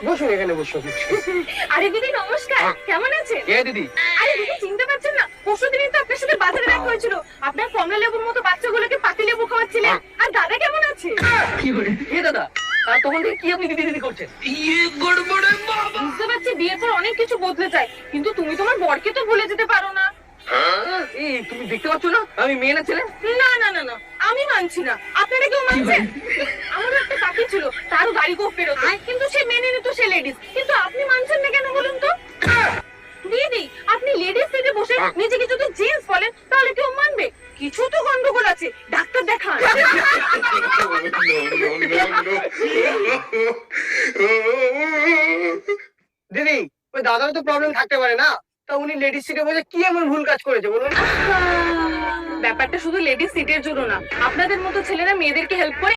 বসুন এখানে বসুন। আরে দিদি নমস্কার, কেমন আছেন? এ দিদি, আরে দিদি চিনতে পারছেন না? পরশুদিনই তো আপনার সাথে বাজারে দেখা হয়েছিল। আপনার কমলা লেবুর মতো বাচ্চাগুলোকে পাতি লেবু খাওয়াচ্ছিলেন। আর দাদা কেমন আছে? এ দাদা, আর তখন থেকে কি আপনি দিদি দিদি করছেন? বুঝতে পারছি বিয়ের পর অনেক কিছু বদলে যায়, কিন্তু তুমি তোমার বরকে তো ভুলে যেতে পারো না। এই তুমি দেখতে পাচ্ছ না আমি মেয়ে না ছেলে? না না না না, আমি মানছি না। আপনারা কেউ মানছেন? আমারও একটা কাকি ছিল, তারও গাড়ি গোপ বেরোতো, কিন্তু সে মেনে নিত সে লেডিস। কিন্তু আপনি মানছেন না কেন বলুন তো? দিদি, আপনি লেডিস সিটে বসে নিজেকে যদি জেন্টস বলেন তাহলে কেউ মানবে? কিছু তো গন্ডগোল আছে, ডাক্তার দেখান। দিদি, ওই দাদারও তো প্রবলেম থাকতে পারে না? তা উনি লেডিস সিটে বসে কি এমন ভুল কাজ করেছে বলুন? ব্যাপারটা শুধু লেডিস সিটের জন্য না, আপনাদের মতো ছেলেরা মেয়েদেরকে হেল্প করে